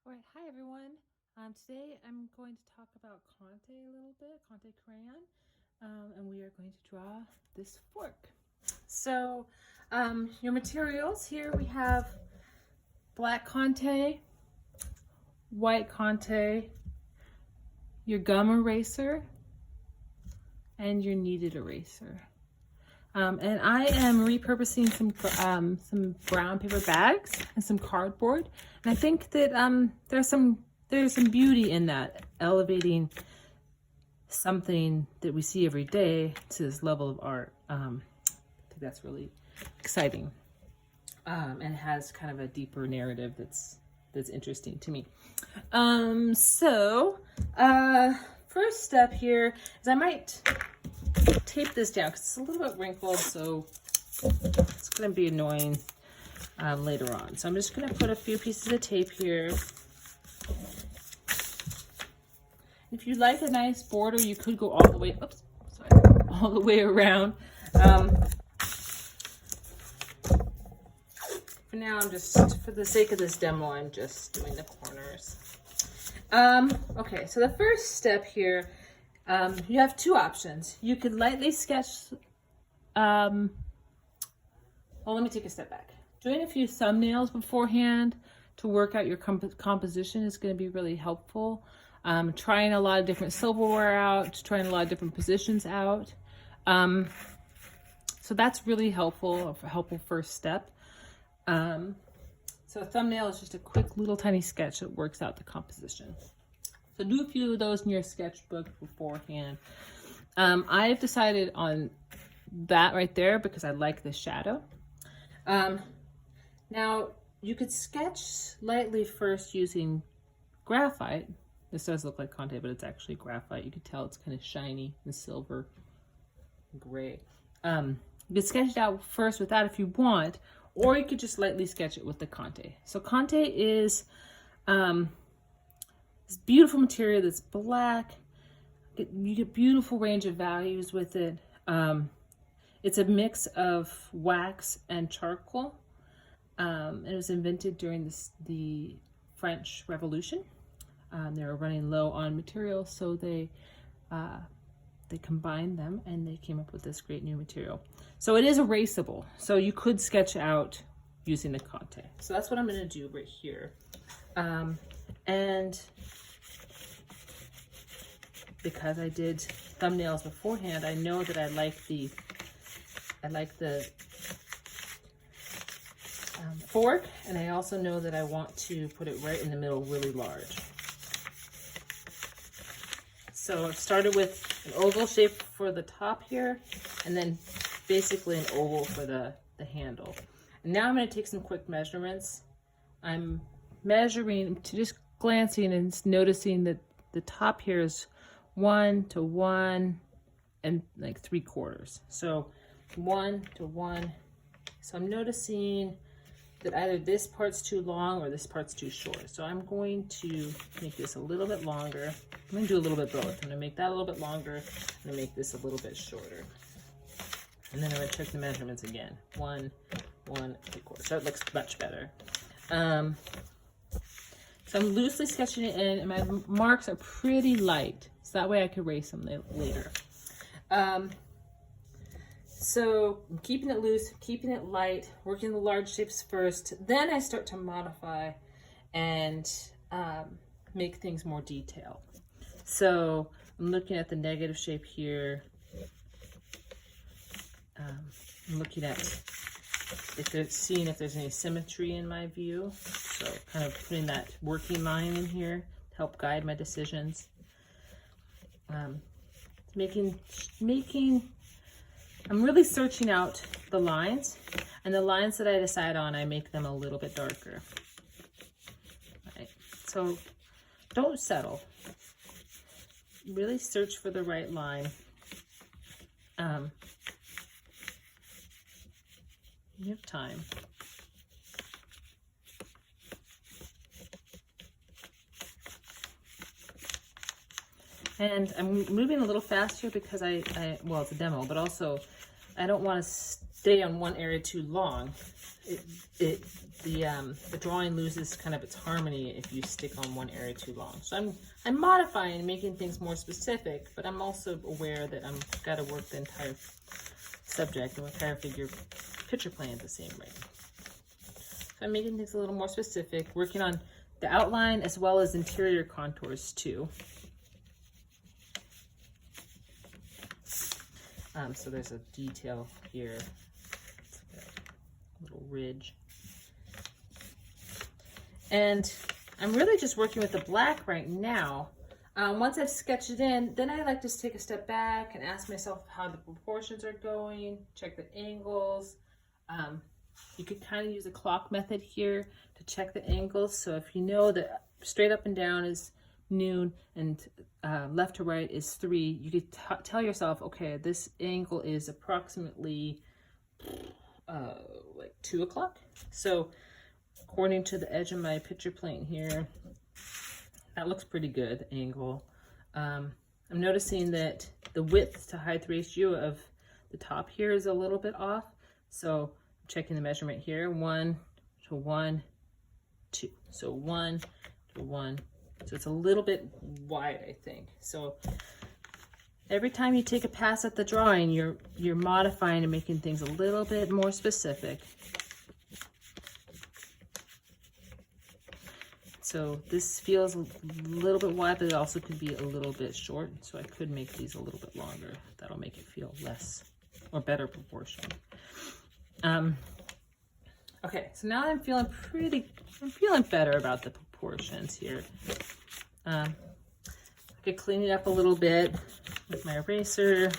All right, hi everyone. Today I'm going to talk about Conte a little bit, Conte crayon, and we are going to draw this fork. So your materials, here we have black Conte, white Conte, your gum eraser, and your kneaded eraser. And I am repurposing some brown paper bags and some cardboard. And I think that there's some beauty in that, elevating something that we see every day to this level of art. I think that's really exciting, and has kind of a deeper narrative that's interesting to me. First step here is I might tape this down because it's a little bit wrinkled, so it's going to be annoying later on. So I'm just going to put a few pieces of tape here. If you like a nice border, you could go all the way, all the way around. For now, I'm just, for the sake of this demo, I'm just doing the corners. Okay, so the first step here, you have two options. You could lightly sketch, well, let me take a step back. Doing a few thumbnails beforehand to work out your composition is going to be really helpful. Trying a lot of different silverware out, trying a lot of different positions out. So that's really helpful, a helpful first step. So a thumbnail is just a quick little tiny sketch that works out the composition. So do a few of those in your sketchbook beforehand. I've decided on that right there because I like the shadow. Now you could sketch lightly first using graphite. This does look like Conte, but it's actually graphite. You can tell it's kind of shiny and silver gray. You could sketch it out first with that if you want, or you could just lightly sketch it with the Conte. So Conte is this beautiful material that's black. You get beautiful range of values with it. It's a mix of wax and charcoal. It was invented during the French Revolution. They were running low on materials, so they combined them and they came up with this great new material. So it is erasable. So you could sketch out using the Conte. So that's what I'm going to do right here. And because I did thumbnails beforehand, I know that I like the fork, and I also know that I want to put it right in the middle really large. So I've started with an oval shape for the top here, and then basically an oval for the handle. And now I'm going to take some quick measurements. I'm measuring, just glancing and noticing that the top here is 1 to 1 and like 3/4. So 1 to 1. So I'm noticing that either this part's too long or this part's too short. So I'm going to make this a little bit longer. I'm going to do a little bit both. I'm going to make that a little bit longer. I'm going to make this a little bit shorter. And then I'm going to check the measurements again. 1, 1, 3/4. So it looks much better. So I'm loosely sketching it in, and my marks are pretty light. So that way I can erase them later. So I'm keeping it loose, keeping it light, working the large shapes first. Then I start to modify and make things more detailed. So I'm looking at the negative shape here. I'm looking at seeing if there's any symmetry in my view. So kind of putting that working line in here to help guide my decisions. I'm really searching out the lines, and the lines that I decide on, I make them a little bit darker. Right. So don't settle. Really search for the right line. You have time. And I'm moving a little faster because well, it's a demo, but also I don't want to stay on one area too long. It the drawing loses kind of its harmony if you stick on one area too long. So I'm modifying and making things more specific, but I'm also aware that I'm got to work the entire subject and entire picture plane at the same rate. So I'm making things a little more specific, working on the outline as well as interior contours too. So there's a detail here, it's like a little ridge. And I'm really just working with the black right now. Once I've sketched it in, then I like to take a step back and ask myself how the proportions are going, check the angles. You could kind of use a clock method here to check the angles. So if you know that straight up and down is noon and left to right is 3, you could tell yourself, okay, this angle is approximately like 2 o'clock. So according to the edge of my picture plane here, that looks pretty good, the angle. I'm noticing that the width to height ratio of the top here is a little bit off. So I'm checking the measurement here, 1 to 1, 2. So 1 to 1. So it's a little bit wide, I think. So every time you take a pass at the drawing, you're modifying and making things a little bit more specific. So this feels a little bit wide, but it also could be a little bit short. So I could make these a little bit longer. That'll make it feel less or better proportion. Okay, so now I'm feeling better about the proportions here. I could clean it up a little bit with my eraser,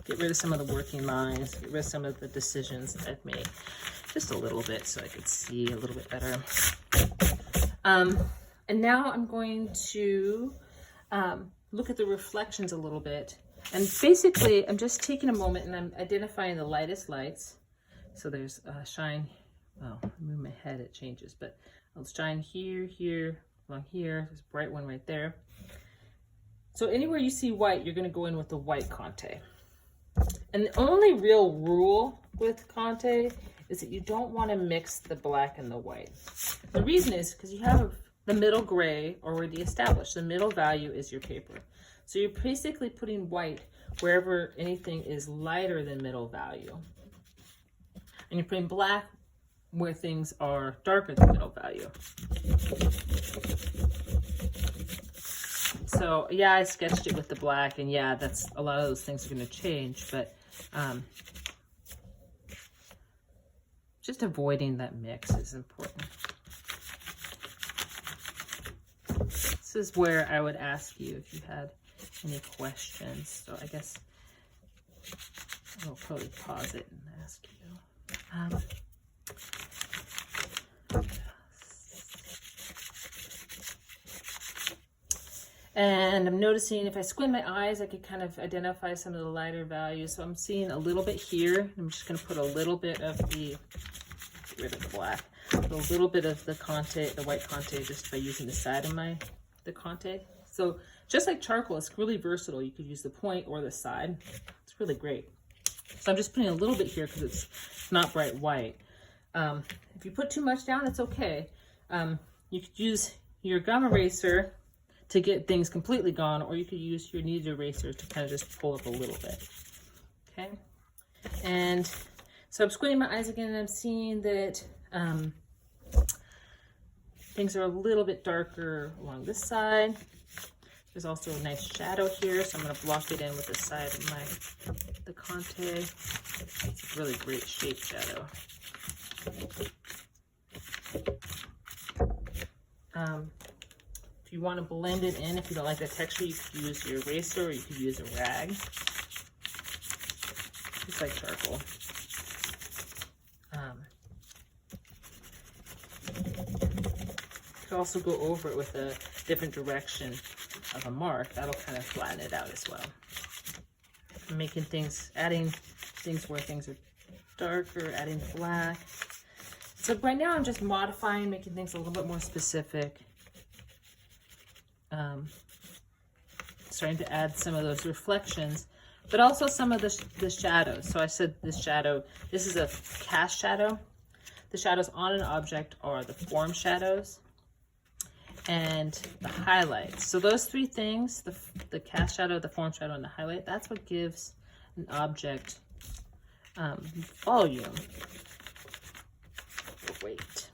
get rid of some of the working lines, get rid of some of the decisions that I've made, just a little bit so I could see a little bit better. And now I'm going to look at the reflections a little bit. And basically, I'm just taking a moment and I'm identifying the lightest lights. So there's shine, well, move my head, it changes, but I'll shine here, here, along here. There's a bright one right there. So anywhere you see white, you're going to go in with the white Conte. And the only real rule with Conte is that you don't want to mix the black and the white. The reason is because you have the middle gray already established. The middle value is your paper. So you're basically putting white wherever anything is lighter than middle value. And you're putting black where things are darker than middle value. So yeah, I sketched it with the black, and yeah, that's a lot of those things are going to change, but just avoiding that mix is important. This is where I would ask you if you had any questions. So I guess I'll probably pause it and ask you. And I'm noticing if I squint my eyes, I could kind of identify some of the lighter values. So I'm seeing a little bit here. I'm just going to put a little bit of the, get rid of the black, a little bit of the Conte, the white Conte, just by using the side of the Conte. So just like charcoal, it's really versatile. You could use the point or the side. It's really great. So I'm just putting a little bit here because it's not bright white. If you put too much down, it's okay. You could use your gum eraser to get things completely gone, or you could use your kneaded eraser to kind of just pull up a little bit. Okay, and so I'm squinting my eyes again and I'm seeing that things are a little bit darker along this side. There's also a nice shadow here, so I'm going to block it in with the side of the Conte. It's a really great shape shadow. If you want to blend it in, if you don't like the texture, you could use your eraser or you could use a rag. Just like charcoal. You could also go over it with a different direction of a mark. That'll kind of flatten it out as well. I'm making things, adding things where things are darker, adding black. So right now I'm just modifying, making things a little bit more specific. Starting to add some of those reflections, but also some of the shadows. So I said this shadow, this is a cast shadow. the shadows on an object are the form shadows and the highlights. So those three things, the cast shadow, the form shadow, and the highlight, that's what gives an object volume or weight.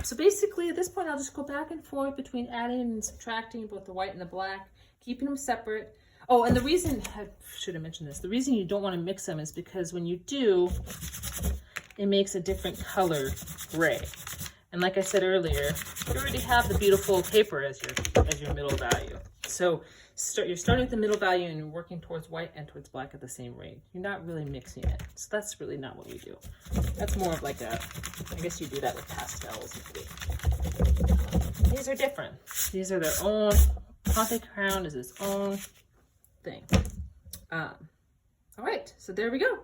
So basically at this point, I'll just go back and forth between adding and subtracting both the white and the black, keeping them separate. Oh, and the reason, I should have mentioned this, the reason you don't want to mix them is because when you do, it makes a different color gray. And like I said earlier, you already have the beautiful paper as your middle value. So you're starting with the middle value and you're working towards white and towards black at the same rate. You're not really mixing it. So that's really not what you do. That's more of like I guess you do that with pastels. These are different. These are their own, Conte Crayon is its own thing. All right, so there we go.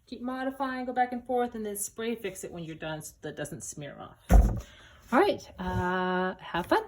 Keep modifying, go back and forth, and then spray fix it when you're done so that it doesn't smear off. All right, have fun.